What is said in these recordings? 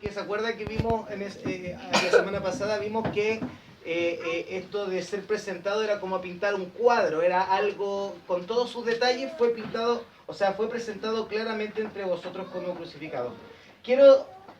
que se acuerda que vimos la semana pasada, vimos que esto de ser presentado era como pintar un cuadro, era algo con todos sus detalles, fue pintado, o sea, fue presentado claramente entre vosotros como crucificado.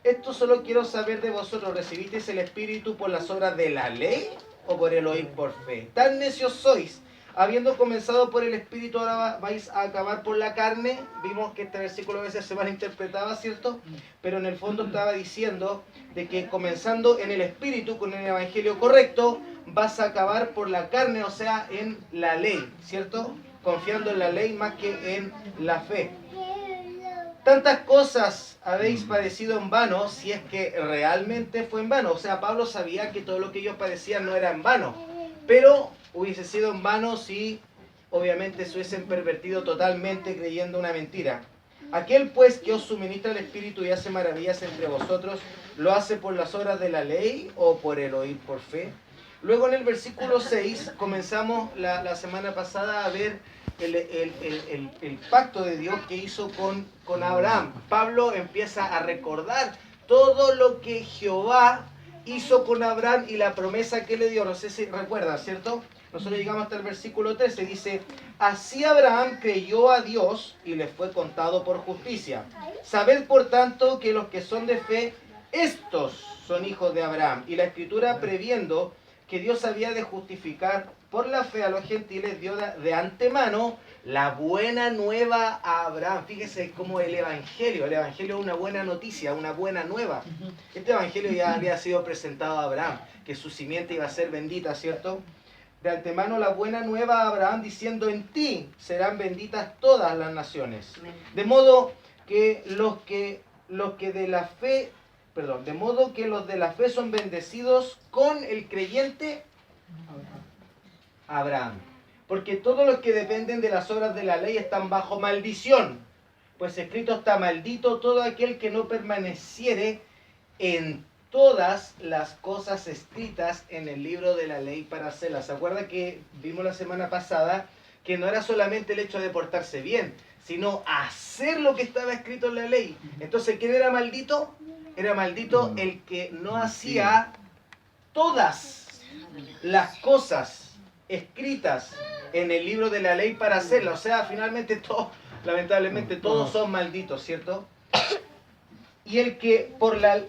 Esto solo quiero saber de vosotros, ¿recibisteis el Espíritu por las obras de la ley o por el oír por fe? Tan necios sois, habiendo comenzado por el Espíritu, ahora vais a acabar por la carne. Vimos que este versículo a veces se malinterpretaba, ¿cierto? Pero en el fondo estaba diciendo de que comenzando en el Espíritu, con el Evangelio correcto, vas a acabar por la carne, o sea, en la ley, ¿cierto? Confiando en la ley más que en la fe. Tantas cosas habéis padecido en vano, si es que realmente fue en vano. O sea, Pablo sabía que todo lo que ellos padecían no era en vano, pero hubiese sido en vano si obviamente se hubiesen pervertido totalmente creyendo una mentira. Aquel pues que os suministra el Espíritu y hace maravillas entre vosotros, ¿lo hace por las obras de la ley o por el oír por fe? Luego en el versículo 6 comenzamos la semana pasada a ver el pacto de Dios que hizo con Abraham. Pablo empieza a recordar todo lo que Jehová hizo con Abraham y la promesa que le dio. No sé si recuerdan, ¿cierto? Nosotros llegamos hasta el versículo 13. Dice, así Abraham creyó a Dios y le fue contado por justicia. Sabed por tanto que los que son de fe, estos son hijos de Abraham. Y la Escritura, previendo que Dios había de justificar por la fe a los gentiles, dio de antemano la buena nueva a Abraham. Fíjese cómo el Evangelio es una buena noticia, una buena nueva. Este Evangelio ya había sido presentado a Abraham, que su simiente iba a ser bendita, ¿cierto? De antemano la buena nueva a Abraham, diciendo, en ti serán benditas todas las naciones. De modo que los de la fe son bendecidos con el creyente Abraham. Porque todos los que dependen de las obras de la ley están bajo maldición. Pues escrito está, maldito todo aquel que no permaneciere en todas las cosas escritas en el libro de la ley para hacerlas. ¿Se acuerda que vimos la semana pasada que no era solamente el hecho de portarse bien, sino hacer lo que estaba escrito en la ley? Entonces, ¿quién era maldito? Era maldito el que no hacía todas las cosas escritas en el libro de la ley para hacerla. O sea, finalmente todos, lamentablemente todos son malditos, ¿cierto? Y que por la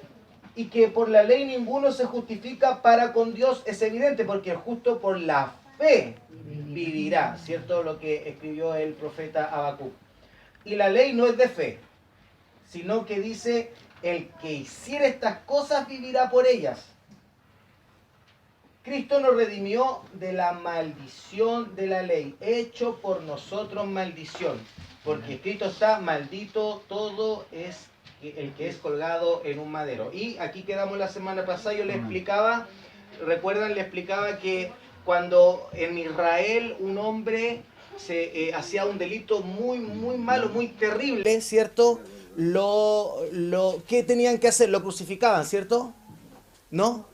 ley ninguno se justifica para con Dios es evidente, porque el justo por la fe vivirá, ¿cierto? Lo que escribió el profeta Habacuc. Y la ley no es de fe, sino que dice, el que hiciera estas cosas vivirá por ellas. Cristo nos redimió de la maldición de la ley, hecho por nosotros maldición, porque escrito está, maldito todo es el que es colgado en un madero. Y aquí quedamos la semana pasada, yo le explicaba, recuerdan, le explicaba que cuando en Israel un hombre hacía un delito muy, muy malo, muy terrible, ¿cierto? ¿Qué tenían que hacer? Lo crucificaban, ¿cierto? ¿No?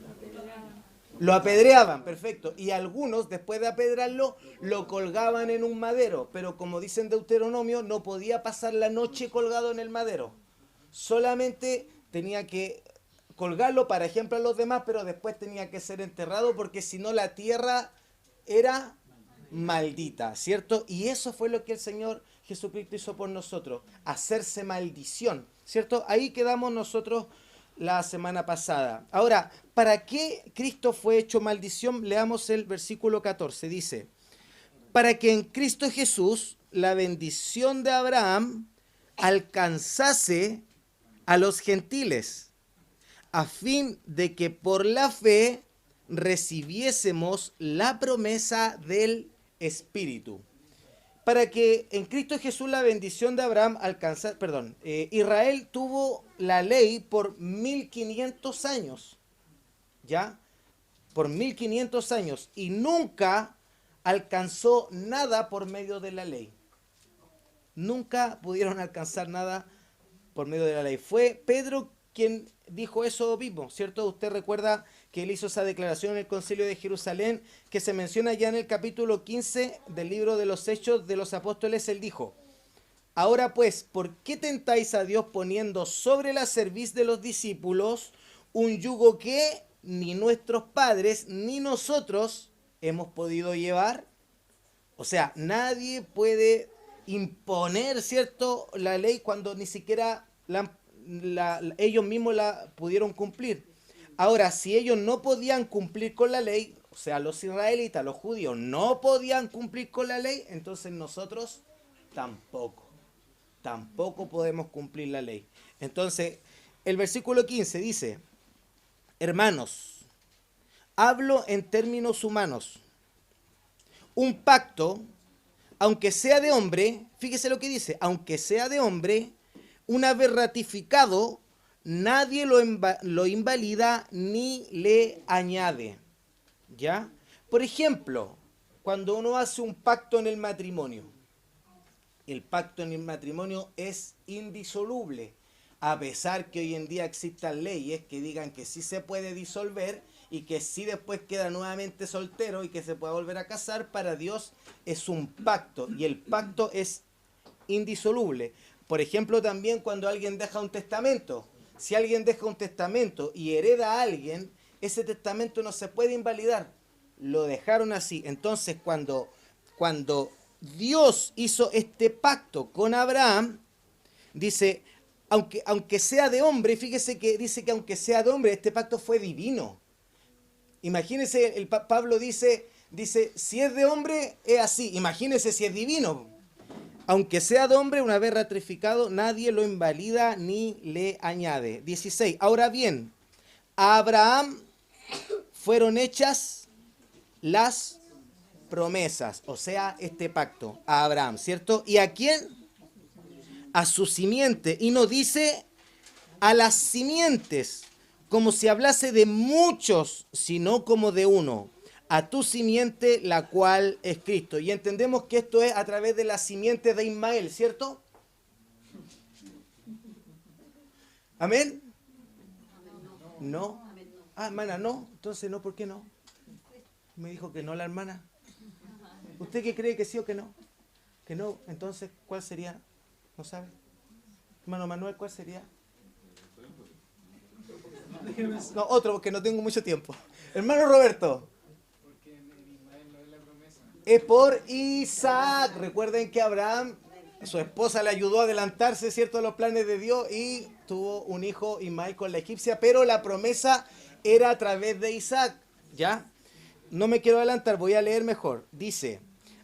Lo apedreaban, perfecto. Y algunos, después de apedrarlo, lo colgaban en un madero. Pero como dice en Deuteronomio, no podía pasar la noche colgado en el madero. Solamente tenía que colgarlo para ejemplo a los demás, pero después tenía que ser enterrado porque si no la tierra era maldita, ¿cierto? Y eso fue lo que el Señor Jesucristo hizo por nosotros, hacerse maldición, ¿cierto? Ahí quedamos nosotros la semana pasada. Ahora, ¿para qué Cristo fue hecho maldición? Leamos el versículo 14. Dice, para que en Cristo Jesús la bendición de Abraham alcanzase a los gentiles, a fin de que por la fe recibiésemos la promesa del Espíritu. Para que en Cristo Jesús la bendición de Abraham alcanzase, Israel tuvo la ley por 1500 años, ¿ya? Por 1500 años y nunca alcanzó nada por medio de la ley. Nunca pudieron alcanzar nada por medio de la ley. Fue Pedro quien dijo eso mismo, ¿cierto? Usted recuerda que él hizo esa declaración en el Concilio de Jerusalén, que se menciona ya en el capítulo 15 del libro de los Hechos de los Apóstoles. Él dijo, Ahora pues, ¿por qué tentáis a Dios poniendo sobre la cerviz de los discípulos un yugo que ni nuestros padres ni nosotros hemos podido llevar? O sea, nadie puede imponer, ¿cierto?, la ley cuando ni siquiera ellos mismos la pudieron cumplir. Ahora, si ellos no podían cumplir con la ley, o sea, los israelitas, los judíos, no podían cumplir con la ley, entonces nosotros tampoco. Tampoco podemos cumplir la ley. Entonces, el versículo 15 dice, hermanos, hablo en términos humanos. Un pacto, aunque sea de hombre, fíjese lo que dice, aunque sea de hombre, una vez ratificado, nadie lo invalida ni le añade. ¿Ya? Por ejemplo, cuando uno hace un pacto en el matrimonio, el pacto en el matrimonio es indisoluble, a pesar que hoy en día existan leyes que digan que sí se puede disolver y que sí después queda nuevamente soltero y que se pueda volver a casar. Para Dios es un pacto y el pacto es indisoluble. Por ejemplo, también cuando alguien deja un testamento, si alguien deja un testamento y hereda a alguien, ese testamento no se puede invalidar. Lo dejaron así. Entonces, cuando Dios hizo este pacto con Abraham, dice, aunque sea de hombre, fíjese que dice que aunque sea de hombre, este pacto fue divino. Imagínese, Pablo dice, si es de hombre, es así. Imagínese si es divino. Aunque sea de hombre, una vez ratificado, nadie lo invalida ni le añade. 16. Ahora bien, a Abraham fueron hechas las promesas, o sea, este pacto, a Abraham, ¿cierto? ¿Y a quién? A su simiente. Y no dice a las simientes, como si hablase de muchos, sino como de uno. A tu simiente, la cual es Cristo. Y entendemos que esto es a través de la simiente de Ismael, ¿cierto? ¿Amén? No. Ah, hermana, no. Entonces no, ¿por qué no? Me dijo que no la hermana. ¿Usted qué cree, que sí o que no? Que no. Entonces, ¿cuál sería? ¿No sabe? Hermano Manuel, ¿cuál sería? No, otro, porque no tengo mucho tiempo. Hermano Roberto. Porque en Ismael no es la promesa. Es por Isaac. Recuerden que Abraham, su esposa le ayudó a adelantarse, ¿cierto?, a los planes de Dios y tuvo un hijo, Ismael, con la egipcia, pero la promesa era a través de Isaac. ¿Ya? No me quiero adelantar, voy a leer mejor. Dice,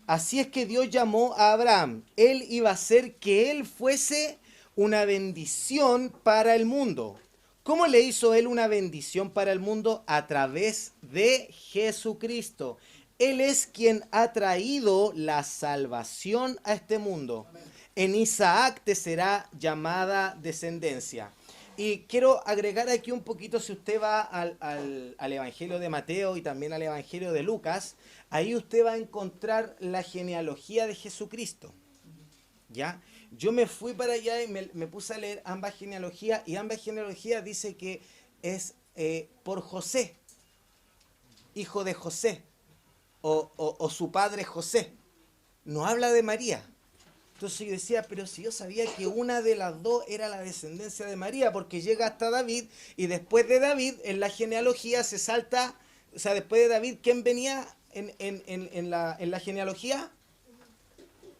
así es que Dios llamó a Abraham. Él iba a hacer que él fuese una bendición para el mundo. ¿Cómo le hizo él una bendición para el mundo? A través de Jesucristo. Él es quien ha traído la salvación a este mundo. En Isaac te será llamada descendencia. Y quiero agregar aquí un poquito, si usted va al Evangelio de Mateo y también al Evangelio de Lucas, ahí usted va a encontrar la genealogía de Jesucristo. ¿Ya? Yo me fui para allá y me puse a leer ambas genealogías, y ambas genealogías dice que es por José, hijo de José, o su padre José. No habla de María. Entonces yo decía, pero si yo sabía que una de las dos era la descendencia de María, porque llega hasta David, y después de David, en la genealogía se salta, o sea, después de David, ¿quién venía en la genealogía?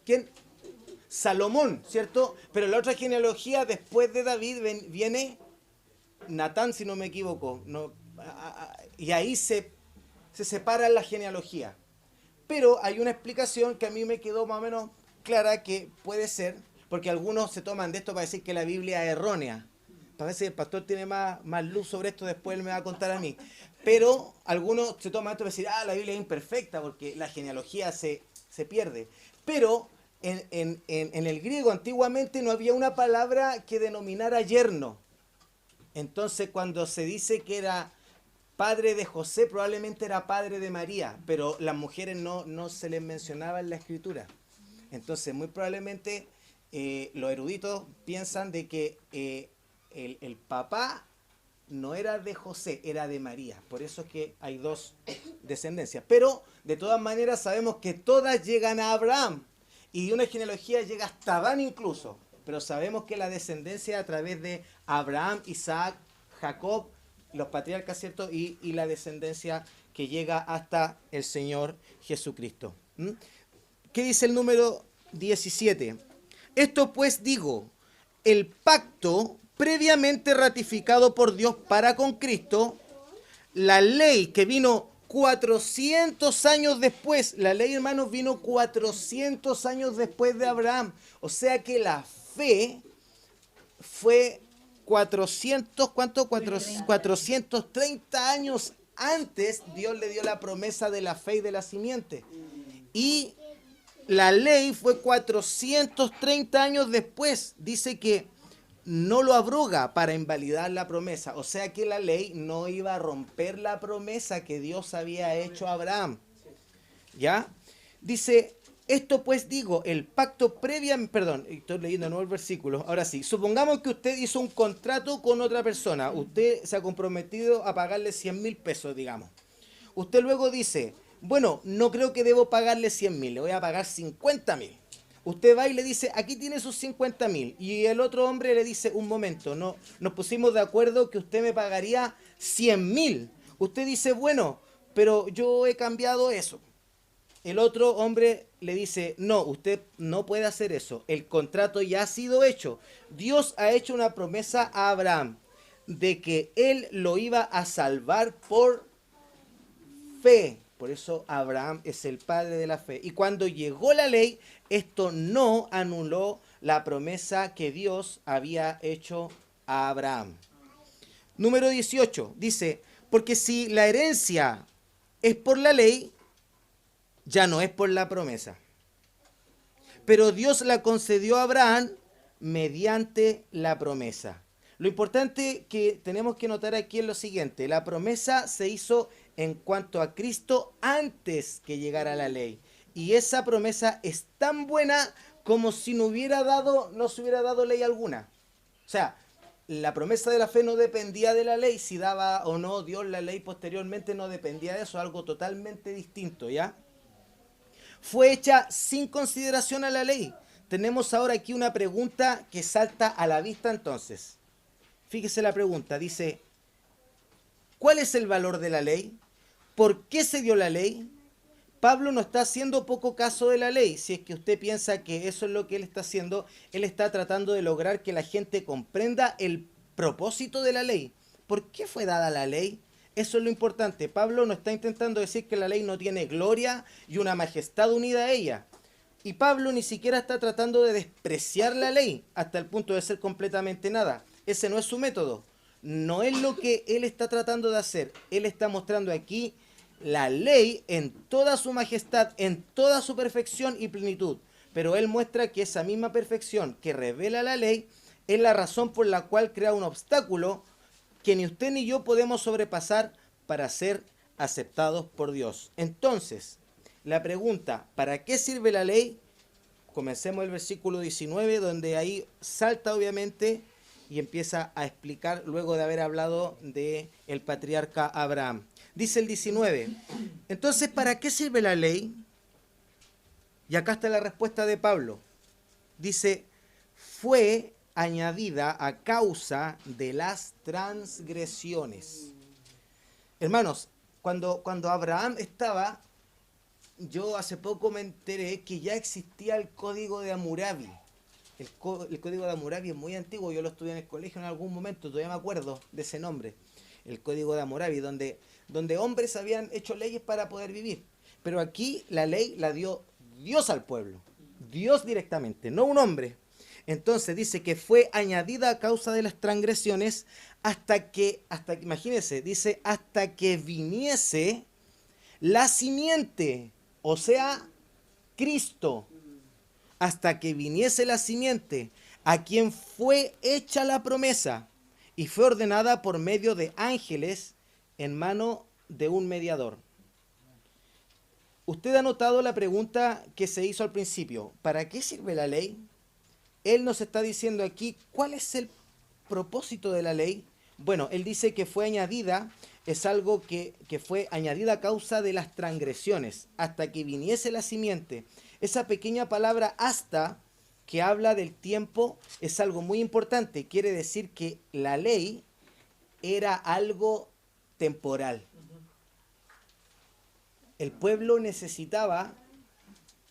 ¿Quién? Salomón, ¿cierto? Pero en la otra genealogía, después de David, viene Natán, si no me equivoco. No, y ahí se separa la genealogía. Pero hay una explicación que a mí me quedó más o menos clara, que puede ser, porque algunos se toman de esto para decir que la Biblia es errónea. Parece que el pastor tiene más luz sobre esto, después él me va a contar a mí. Pero algunos se toman esto para decir, la Biblia es imperfecta porque la genealogía se pierde. Pero en el griego antiguamente no había una palabra que denominara yerno. Entonces cuando se dice que era padre de José, probablemente era padre de María, pero las mujeres no se les mencionaba en la escritura. Entonces muy probablemente los eruditos piensan de que el papá no era de José, era de María. Por eso es que hay dos descendencias. Pero de todas maneras sabemos que todas llegan a Abraham. Y una genealogía llega hasta Adán incluso. Pero sabemos que la descendencia a través de Abraham, Isaac, Jacob, los patriarcas, ¿cierto? Y la descendencia que llega hasta el Señor Jesucristo. ¿Mm? ¿Qué dice el número 17? Esto pues digo, el pacto previamente ratificado por Dios para con Cristo, la ley que vino 400 años después, la ley, hermanos, vino 400 años después de Abraham. O sea que la fe fue 400, ¿cuánto? 430 años antes Dios le dio la promesa de la fe y de la simiente. Y la ley fue 430 años después. Dice que no lo abroga para invalidar la promesa. O sea que la ley no iba a romper la promesa que Dios había hecho a Abraham. ¿Ya? Dice, esto pues digo, el pacto perdón, estoy leyendo de nuevo el versículo. Ahora sí, supongamos que usted hizo un contrato con otra persona. Usted se ha comprometido a pagarle 100.000 pesos, digamos. Usted luego dice, bueno, no creo que debo pagarle 100.000, le voy a pagar 50.000. Usted va y le dice, aquí tiene sus 50.000. Y el otro hombre le dice, un momento, no, nos pusimos de acuerdo que usted me pagaría 100.000. Usted dice, bueno, pero yo he cambiado eso. El otro hombre le dice, no, usted no puede hacer eso. El contrato ya ha sido hecho. Dios ha hecho una promesa a Abraham de que él lo iba a salvar por fe. Por eso Abraham es el padre de la fe. Y cuando llegó la ley, esto no anuló la promesa que Dios había hecho a Abraham. Número 18 dice, porque si la herencia es por la ley, ya no es por la promesa. Pero Dios la concedió a Abraham mediante la promesa. Lo importante que tenemos que notar aquí es lo siguiente. La promesa se hizo en cuanto a Cristo antes que llegara la ley. Y esa promesa es tan buena como si no se hubiera dado ley alguna. O sea, la promesa de la fe no dependía de la ley. Si daba o no Dios la ley posteriormente no dependía de eso. Algo totalmente distinto, ¿ya? Fue hecha sin consideración a la ley. Tenemos ahora aquí una pregunta que salta a la vista entonces. Fíjese la pregunta, dice, ¿cuál es el valor de la ley? ¿Por qué se dio la ley? Pablo no está haciendo poco caso de la ley. Si es que usted piensa que eso es lo que él está haciendo, él está tratando de lograr que la gente comprenda el propósito de la ley. ¿Por qué fue dada la ley? Eso es lo importante. Pablo no está intentando decir que la ley no tiene gloria y una majestad unida a ella. Y Pablo ni siquiera está tratando de despreciar la ley hasta el punto de ser completamente nada. Ese no es su método. No es lo que él está tratando de hacer. Él está mostrando aquí la ley en toda su majestad, en toda su perfección y plenitud. Pero él muestra que esa misma perfección que revela la ley es la razón por la cual crea un obstáculo que ni usted ni yo podemos sobrepasar para ser aceptados por Dios. Entonces, la pregunta, ¿para qué sirve la ley? Comencemos el versículo 19, donde ahí salta obviamente y empieza a explicar luego de haber hablado de el patriarca Abraham. Dice el 19, entonces, ¿para qué sirve la ley? Y acá está la respuesta de Pablo. Dice, fue añadida a causa de las transgresiones. Hermanos, cuando Abraham estaba, yo hace poco me enteré que ya existía el código de Hammurabi. El código de Hammurabi es muy antiguo, yo lo estudié en el colegio en algún momento, todavía me acuerdo de ese nombre. El código de Hammurabi, donde hombres habían hecho leyes para poder vivir. Pero aquí la ley la dio Dios al pueblo, Dios directamente, no un hombre. Entonces dice que fue añadida a causa de las transgresiones hasta que, imagínense, dice, hasta que viniese la simiente, o sea, Cristo, hasta que viniese la simiente, a quien fue hecha la promesa y fue ordenada por medio de ángeles en mano de un mediador. Usted ha notado la pregunta que se hizo al principio, ¿para qué sirve la ley? Él nos está diciendo aquí, ¿cuál es el propósito de la ley? Bueno, él dice que fue añadida, es algo que fue añadida a causa de las transgresiones, hasta que viniese la simiente. Esa pequeña palabra hasta, que habla del tiempo, es algo muy importante. Quiere decir que la ley era algo temporal. El pueblo necesitaba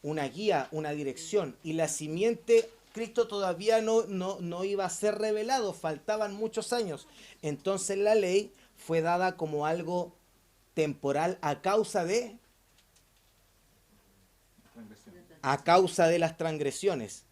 una guía, una dirección, y la simiente, Cristo todavía no iba a ser revelado, faltaban muchos años. Entonces la ley fue dada como algo temporal a causa de las transgresiones.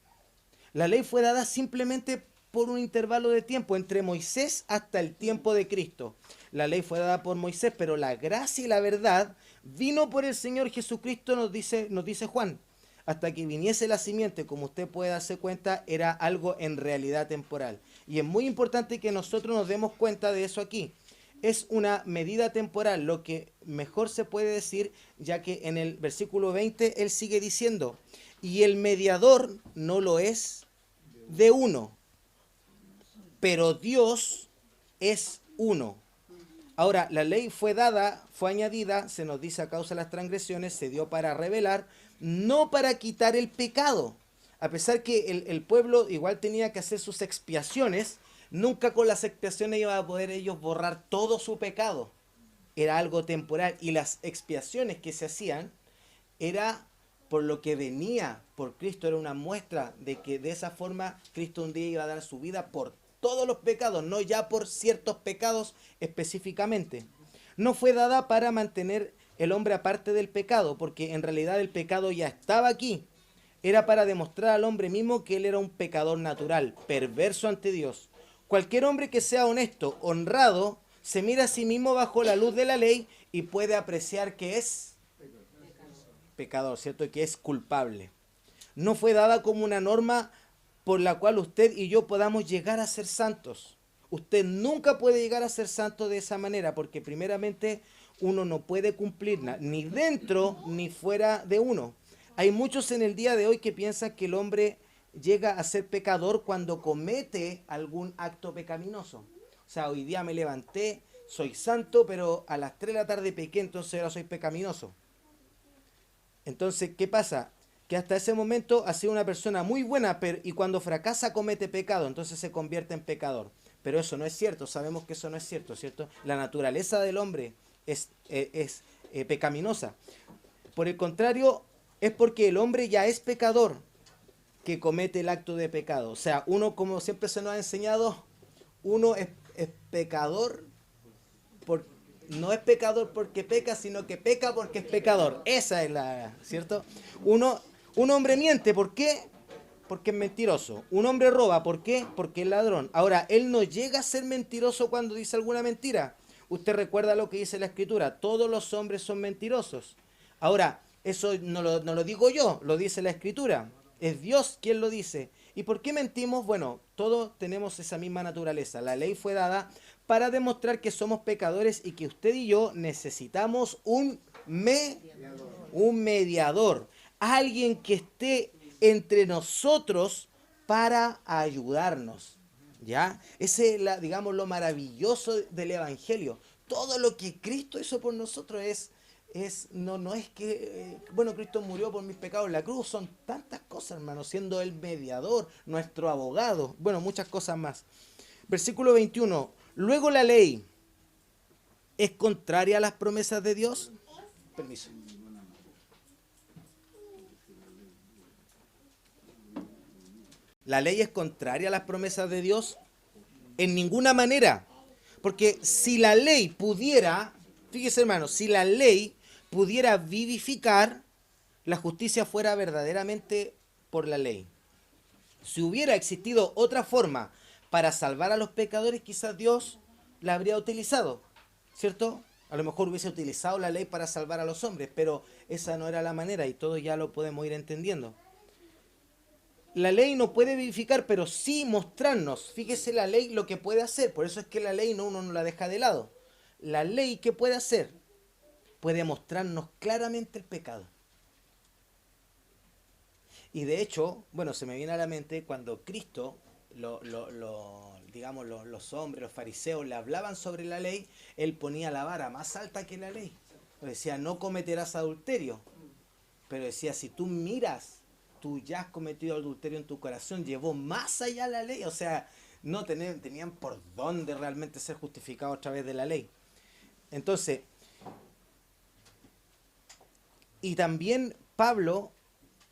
La ley fue dada simplemente por un intervalo de tiempo entre Moisés hasta el tiempo de Cristo. La ley fue dada por Moisés, pero la gracia y la verdad vino por el Señor Jesucristo, nos dice Juan. Hasta que viniese la simiente, como usted puede darse cuenta, era algo en realidad temporal. Y es muy importante que nosotros nos demos cuenta de eso aquí. Es una medida temporal, lo que mejor se puede decir, ya que en el versículo 20 él sigue diciendo, y el mediador no lo es de uno, pero Dios es uno. Ahora, la ley fue dada, fue añadida, se nos dice a causa de las transgresiones, se dio para revelar, no para quitar el pecado. A pesar que el pueblo igual tenía que hacer sus expiaciones, nunca con las expiaciones iba a poder ellos borrar todo su pecado. Era algo temporal, y las expiaciones que se hacían era por lo que venía por Cristo, era una muestra de que de esa forma Cristo un día iba a dar su vida por todos los pecados, no ya por ciertos pecados específicamente. No fue dada para mantener el hombre aparte del pecado, porque en realidad el pecado ya estaba aquí. Era para demostrar al hombre mismo que él era un pecador natural, perverso ante Dios. Cualquier hombre que sea honesto, honrado, se mira a sí mismo bajo la luz de la ley y puede apreciar que es pecador, ¿cierto? Que es culpable. No fue dada como una norma por la cual usted y yo podamos llegar a ser santos. Usted nunca puede llegar a ser santo de esa manera, porque primeramente uno no puede cumplirla, ni dentro ni fuera de uno. Hay muchos en el día de hoy que piensan que el hombre llega a ser pecador cuando comete algún acto pecaminoso. O sea, hoy día me levanté, soy santo, pero a las 3 de la tarde pequé, entonces ahora soy pecaminoso. Entonces, ¿qué pasa? Que hasta ese momento ha sido una persona muy buena, y cuando fracasa comete pecado, entonces se convierte en pecador. Pero eso no es cierto, sabemos que eso no es cierto, ¿cierto? La naturaleza del hombre es pecaminosa. Por el contrario, es porque el hombre ya es pecador que comete el acto de pecado. O sea, uno, como siempre se nos ha enseñado, uno es pecador por, no es pecador porque peca, sino que peca porque es pecador. Esa es la, ¿cierto? Un hombre miente, ¿por qué? Porque es mentiroso. Un hombre roba, ¿por qué? Porque es ladrón. Ahora, él no llega a ser mentiroso cuando dice alguna mentira. Usted recuerda lo que dice la Escritura, todos los hombres son mentirosos. Ahora, eso no lo digo yo, lo dice la Escritura. Es Dios quien lo dice. ¿Y por qué mentimos? Bueno, todos tenemos esa misma naturaleza. La ley fue dada para demostrar que somos pecadores y que usted y yo necesitamos un mediador. Alguien que esté entre nosotros para ayudarnos. ¿Ya? Ese es, digamos, lo maravilloso del Evangelio. Todo lo que Cristo hizo por nosotros no es que, bueno, Cristo murió por mis pecados en la cruz, son tantas cosas, hermano, siendo el mediador, nuestro abogado, bueno, muchas cosas más. Versículo 21, luego la ley es contraria a las promesas de Dios. Permiso. La ley es contraria a las promesas de Dios en ninguna manera, porque si la ley pudiera, fíjese hermano, si la ley pudiera vivificar, la justicia fuera verdaderamente por la ley. Si hubiera existido otra forma para salvar a los pecadores, quizás Dios la habría utilizado, ¿cierto? A lo mejor hubiese utilizado la ley para salvar a los hombres, pero esa no era la manera y todos ya lo podemos ir entendiendo. La ley no puede vivificar, pero sí mostrarnos. Fíjese la ley lo que puede hacer, por eso es que la ley uno no la deja de lado. La ley, ¿qué puede hacer? Puede mostrarnos claramente el pecado. Y de hecho, bueno, se me viene a la mente cuando Cristo, digamos, los hombres, los fariseos le hablaban sobre la ley, él ponía la vara más alta que la ley. Decía, no cometerás adulterio. pero decía, si tú miras, tú ya has cometido adulterio en tu corazón, llevó más allá la ley, o sea, no tenían por dónde realmente ser justificados a través de la ley. Entonces, y también Pablo,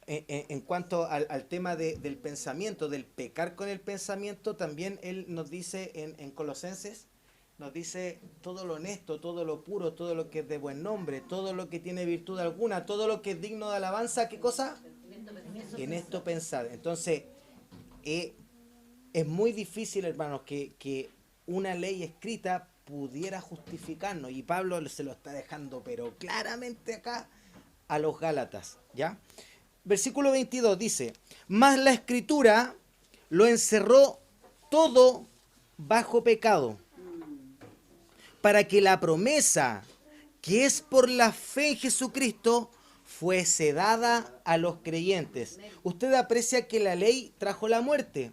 en cuanto al tema del pensamiento, del pecar con el pensamiento, también él nos dice en Colosenses, nos dice todo lo honesto, todo lo puro, todo lo que es de buen nombre, todo lo que tiene virtud alguna, todo lo que es digno de alabanza, ¿qué cosa? En esto pensad. Entonces, es muy difícil, hermanos, que una ley escrita pudiera justificarnos, y Pablo se lo está dejando, pero claramente acá, a los Gálatas, ¿ya? Versículo 22 dice, mas la Escritura lo encerró todo bajo pecado, para que la promesa que es por la fe en Jesucristo fuese dada a los creyentes. Usted aprecia que la ley trajo la muerte,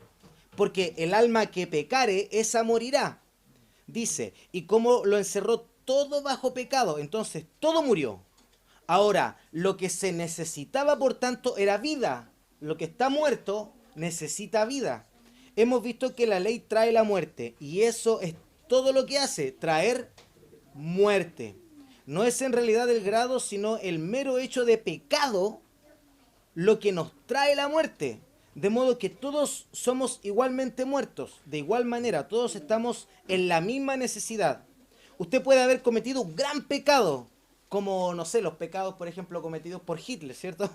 porque el alma que pecare, esa morirá. Dice, y como lo encerró todo bajo pecado, entonces todo murió. Ahora, lo que se necesitaba, por tanto, era vida. Lo que está muerto necesita vida. Hemos visto que la ley trae la muerte, y eso es todo lo que hace, traer muerte. No es en realidad el grado, sino el mero hecho de pecado lo que nos trae la muerte. De modo que todos somos igualmente muertos, de igual manera, todos estamos en la misma necesidad. Usted puede haber cometido un gran pecado, como, no sé, los pecados, por ejemplo, cometidos por Hitler, ¿cierto?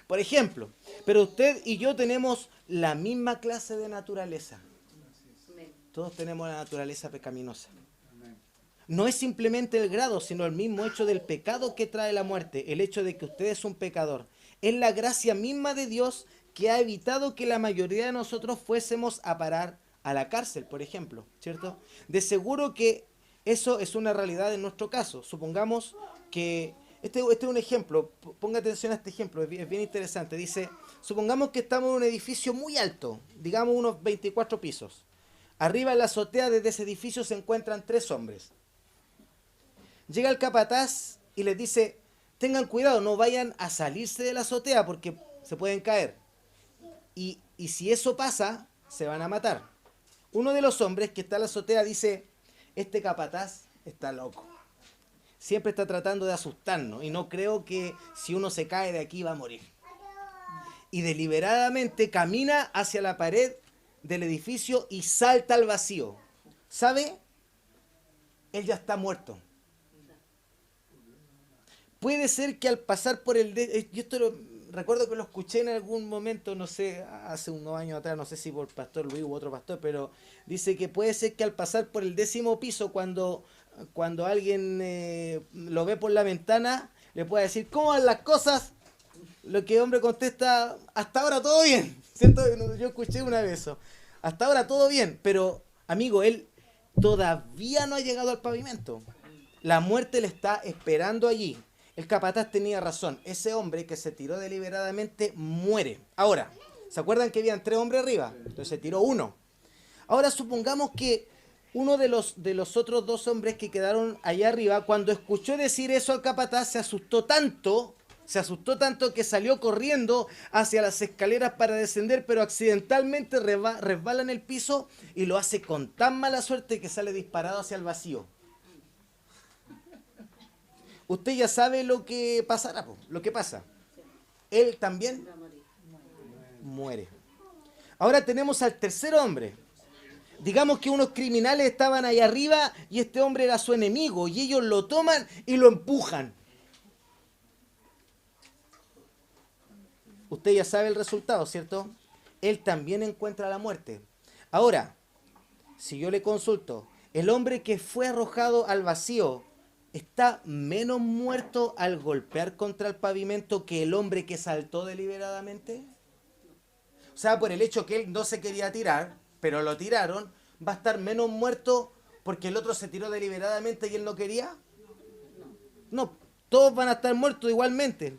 Por ejemplo, pero usted y yo tenemos la misma clase de naturaleza. Todos tenemos la naturaleza pecaminosa. No es simplemente el grado, sino el mismo hecho del pecado que trae la muerte, el hecho de que usted es un pecador. Es la gracia misma de Dios que ha evitado que la mayoría de nosotros fuésemos a parar a la cárcel, por ejemplo, ¿cierto? De seguro que eso es una realidad en nuestro caso. Supongamos que, este es un ejemplo, ponga atención a este ejemplo, es bien interesante. Dice, supongamos que estamos en un edificio muy alto, digamos unos 24 pisos. Arriba en la azotea de ese edificio se encuentran 3 hombres. Llega el capataz y les dice, tengan cuidado, no vayan a salirse de la azotea porque se pueden caer. Y si eso pasa, se van a matar. Uno de los hombres que está en la azotea dice, este capataz está loco. Siempre está tratando de asustarnos y no creo que si uno se cae de aquí va a morir. Y deliberadamente camina hacia la pared del edificio y salta al vacío. ¿Sabe? Él ya está muerto. Puede ser que al pasar por yo recuerdo que lo escuché en algún momento, no sé, hace unos años atrás, no sé si por Pastor Luis u otro pastor, pero dice que puede ser que al pasar por el 10º piso, cuando alguien lo ve por la ventana, le pueda decir, ¿cómo van las cosas? Lo que el hombre contesta, hasta ahora todo bien, ¿cierto? Yo escuché una vez eso, hasta ahora todo bien, pero amigo, él todavía no ha llegado al pavimento. La muerte le está esperando allí. El capataz tenía razón. Ese hombre que se tiró deliberadamente muere. Ahora, ¿se acuerdan que habían 3 hombres arriba? Entonces se tiró uno. Ahora supongamos que uno de los otros 2 hombres que quedaron allá arriba, cuando escuchó decir eso al capataz, se asustó tanto que salió corriendo hacia las escaleras para descender, pero accidentalmente resbala en el piso y lo hace con tan mala suerte que sale disparado hacia el vacío. Usted ya sabe lo que pasará, lo que pasa. Él también muere. Ahora tenemos al tercer hombre. Digamos que unos criminales estaban ahí arriba y este hombre era su enemigo y ellos lo toman y lo empujan. Usted ya sabe el resultado, ¿cierto? Él también encuentra la muerte. Ahora, si yo le consulto, el hombre que fue arrojado al vacío, ¿está menos muerto al golpear contra el pavimento que el hombre que saltó deliberadamente? O sea, por el hecho que él no se quería tirar, pero lo tiraron, ¿va a estar menos muerto porque el otro se tiró deliberadamente y él no quería? No, todos van a estar muertos igualmente.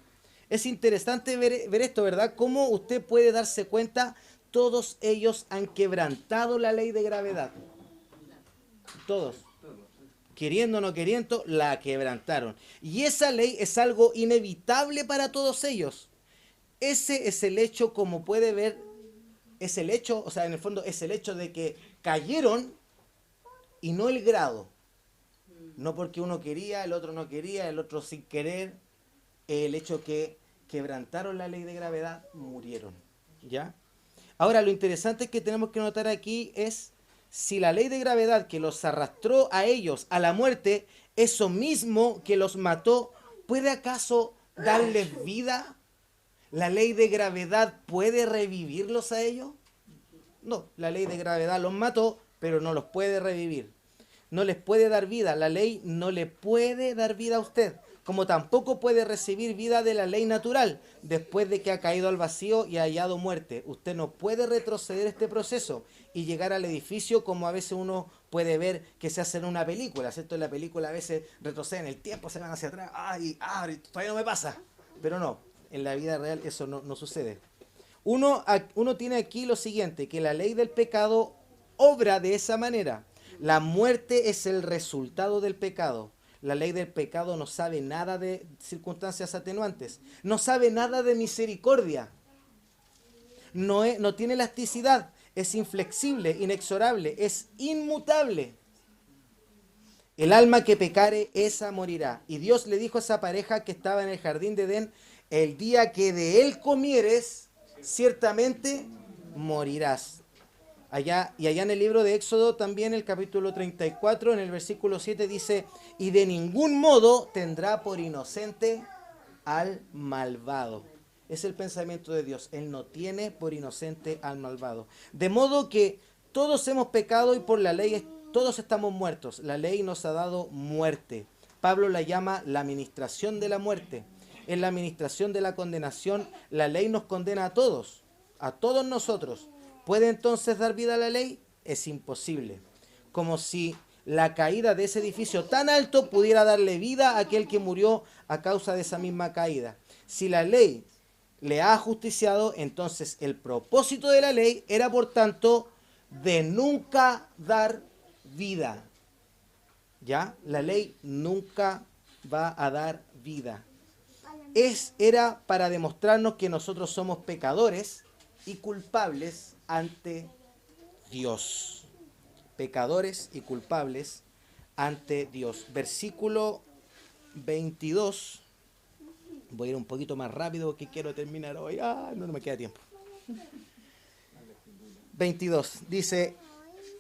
Es interesante ver esto, ¿verdad? Cómo usted puede darse cuenta, todos ellos han quebrantado la ley de gravedad. Todos. queriendo o no queriendo, la quebrantaron. Y esa ley es algo inevitable para todos ellos. Ese es el hecho, como puede ver, es el hecho, o sea, en el fondo es el hecho de que cayeron y no el grado. No porque uno quería, el otro no quería, el otro sin querer. El hecho que quebrantaron la ley de gravedad, murieron. ¿Ya? Ahora, lo interesante que tenemos que notar aquí es si la ley de gravedad que los arrastró a ellos a la muerte, eso mismo que los mató, ¿puede acaso darles vida? ¿La ley de gravedad puede revivirlos a ellos? No, la ley de gravedad los mató, pero no los puede revivir. No les puede dar vida. La ley no le puede dar vida a usted, como tampoco puede recibir vida de la ley natural después de que ha caído al vacío y ha hallado muerte. Usted no puede retroceder este proceso y llegar al edificio como a veces uno puede ver que se hace en una película, ¿cierto? En la película a veces retroceden el tiempo, se van hacia atrás, todavía no me pasa. Pero no, en la vida real eso no sucede. Uno tiene aquí lo siguiente, que la ley del pecado obra de esa manera. La muerte es el resultado del pecado. La ley del pecado no sabe nada de circunstancias atenuantes, no sabe nada de misericordia, no tiene elasticidad, es inflexible, inexorable, es inmutable. El alma que pecare, esa morirá. Y Dios le dijo a esa pareja que estaba en el jardín de Edén, el día que de él comieres, ciertamente morirás. Allá en el libro de Éxodo, también el capítulo 34, en el versículo 7 dice, y de ningún modo tendrá por inocente al malvado. Es el pensamiento de Dios. Él no tiene por inocente al malvado. De modo que todos hemos pecado y por la ley todos estamos muertos. La ley nos ha dado muerte. Pablo la llama la administración de la muerte. En la administración de la condenación, la ley nos condena a todos nosotros. ¿Puede entonces dar vida a la ley? Es imposible. Como si la caída de ese edificio tan alto pudiera darle vida a aquel que murió a causa de esa misma caída. Si la ley le ha ajusticiado, entonces el propósito de la ley era, por tanto, de nunca dar vida. ¿Ya? La ley nunca va a dar vida. Era para demostrarnos que nosotros somos pecadores y culpables ante Dios. Pecadores y culpables ante Dios. Versículo 22. Voy a ir un poquito más rápido porque quiero terminar hoy. No me queda tiempo. 22. Dice,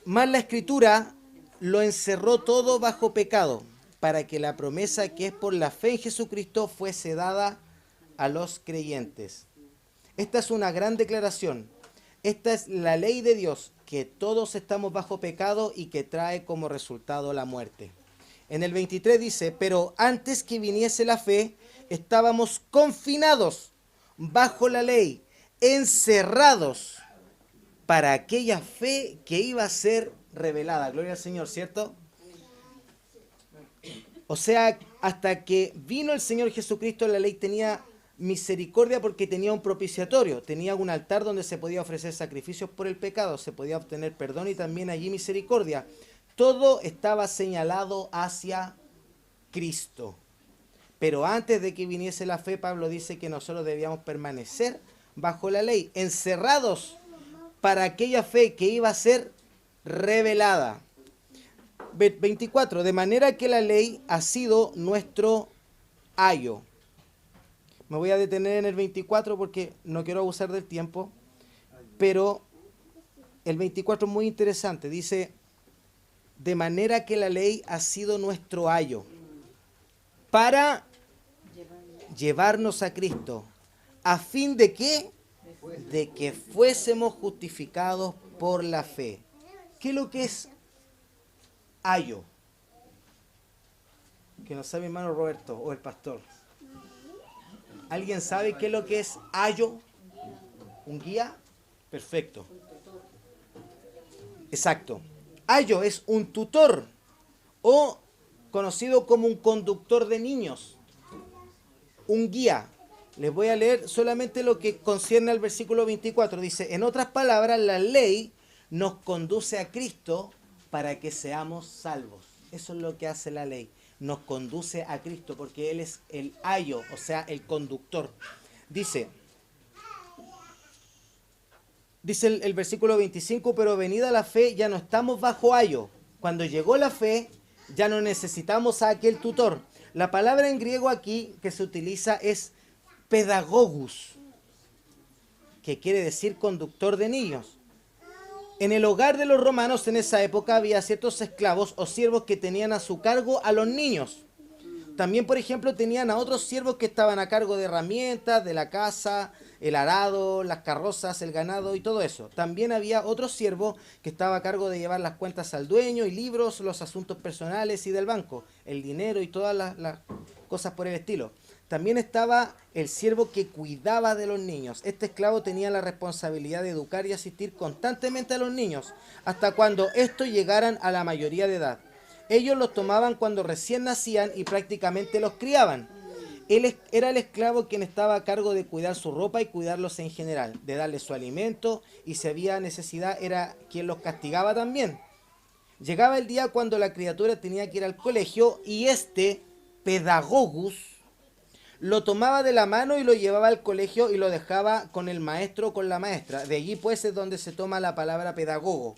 mas la Escritura lo encerró todo bajo pecado, para que la promesa que es por la fe en Jesucristo fuese dada a los creyentes. Esta es una gran declaración. Esta es la ley de Dios, que todos estamos bajo pecado y que trae como resultado la muerte. En el 23 dice, pero antes que viniese la fe, estábamos confinados bajo la ley, encerrados para aquella fe que iba a ser revelada. Gloria al Señor, ¿cierto? O sea, hasta que vino el Señor Jesucristo, la ley tenía misericordia porque tenía un propiciatorio, tenía un altar donde se podía ofrecer sacrificios por el pecado, se podía obtener perdón y también allí misericordia. Todo estaba señalado hacia Cristo. Pero antes de que viniese la fe, Pablo dice que nosotros debíamos permanecer bajo la ley, encerrados para aquella fe que iba a ser revelada. 24. De manera que la ley ha sido nuestro ayo. Me voy a detener en el 24 porque no quiero abusar del tiempo, pero el 24 es muy interesante. Dice, de manera que la ley ha sido nuestro ayo para llevarnos a Cristo, a fin de que, de que fuésemos justificados por la fe. ¿Qué es lo que es ayo? Que no sabe mi hermano Roberto o el pastor. ¿Alguien sabe qué es lo que es ayo? ¿Un guía? Perfecto. Exacto. Ayo es un tutor o conocido como un conductor de niños. Un guía. Les voy a leer solamente lo que concierne al versículo 24. Dice, en otras palabras, la ley nos conduce a Cristo para que seamos salvos. Eso es lo que hace la ley. Nos conduce a Cristo porque Él es el ayo, o sea, el conductor. Dice el versículo 25, pero venida la fe ya no estamos bajo ayo. Cuando llegó la fe ya no necesitamos a aquel tutor. La palabra en griego aquí que se utiliza es pedagogus, que quiere decir conductor de niños. En el hogar de los romanos en esa época había ciertos esclavos o siervos que tenían a su cargo a los niños. También, por ejemplo, tenían a otros siervos que estaban a cargo de herramientas, de la casa, el arado, las carrozas, el ganado y todo eso. También había otro siervo que estaba a cargo de llevar las cuentas al dueño y libros, los asuntos personales y del banco, el dinero y todas las cosas por el estilo. También estaba el siervo que cuidaba de los niños. Este esclavo tenía la responsabilidad de educar y asistir constantemente a los niños hasta cuando estos llegaran a la mayoría de edad. Ellos los tomaban cuando recién nacían y prácticamente los criaban. Él era el esclavo quien estaba a cargo de cuidar su ropa y cuidarlos en general, de darles su alimento, y si había necesidad era quien los castigaba también. Llegaba el día cuando la criatura tenía que ir al colegio y este pedagogus lo tomaba de la mano y lo llevaba al colegio y lo dejaba con el maestro o con la maestra. De allí pues es donde se toma la palabra pedagogo.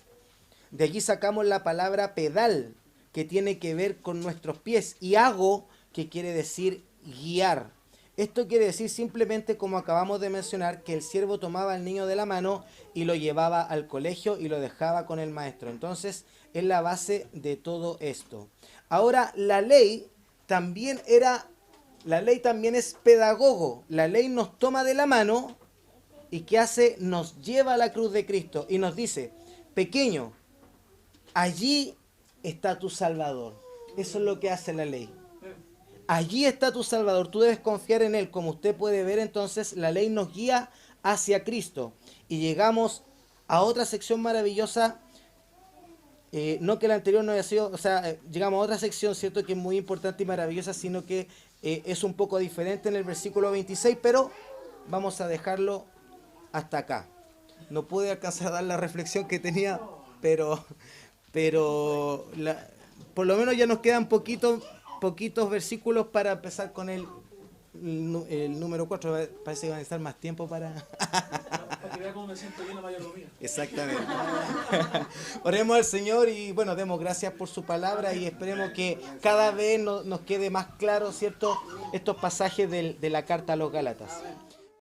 De allí sacamos la palabra pedal, que tiene que ver con nuestros pies, y hago, que quiere decir guiar. Esto quiere decir simplemente, como acabamos de mencionar, que el siervo tomaba al niño de la mano y lo llevaba al colegio y lo dejaba con el maestro. Entonces, es la base de todo esto. Ahora, la ley también es pedagogo. La ley nos toma de la mano y ¿qué hace? Nos lleva a la cruz de Cristo y nos dice, pequeño, allí está tu Salvador. Eso es lo que hace la ley. Allí está tu Salvador. Tú debes confiar en Él. Como usted puede ver, entonces, la ley nos guía hacia Cristo. Y llegamos a otra sección maravillosa. No que la anterior no haya sido, o sea, llegamos a otra sección, cierto, que es muy importante y maravillosa, sino que es un poco diferente en el versículo 26, pero vamos a dejarlo hasta acá. No pude alcanzar a dar la reflexión que tenía, pero por lo menos ya nos quedan poquitos versículos para empezar con el número 4. Parece que van a estar más tiempo para que vea cómo me siento yo en la mayordomía. Exactamente. Oremos al Señor y bueno, demos gracias por su palabra y esperemos que cada vez nos quede más claro, ¿cierto?, estos pasajes de la carta a los Gálatas.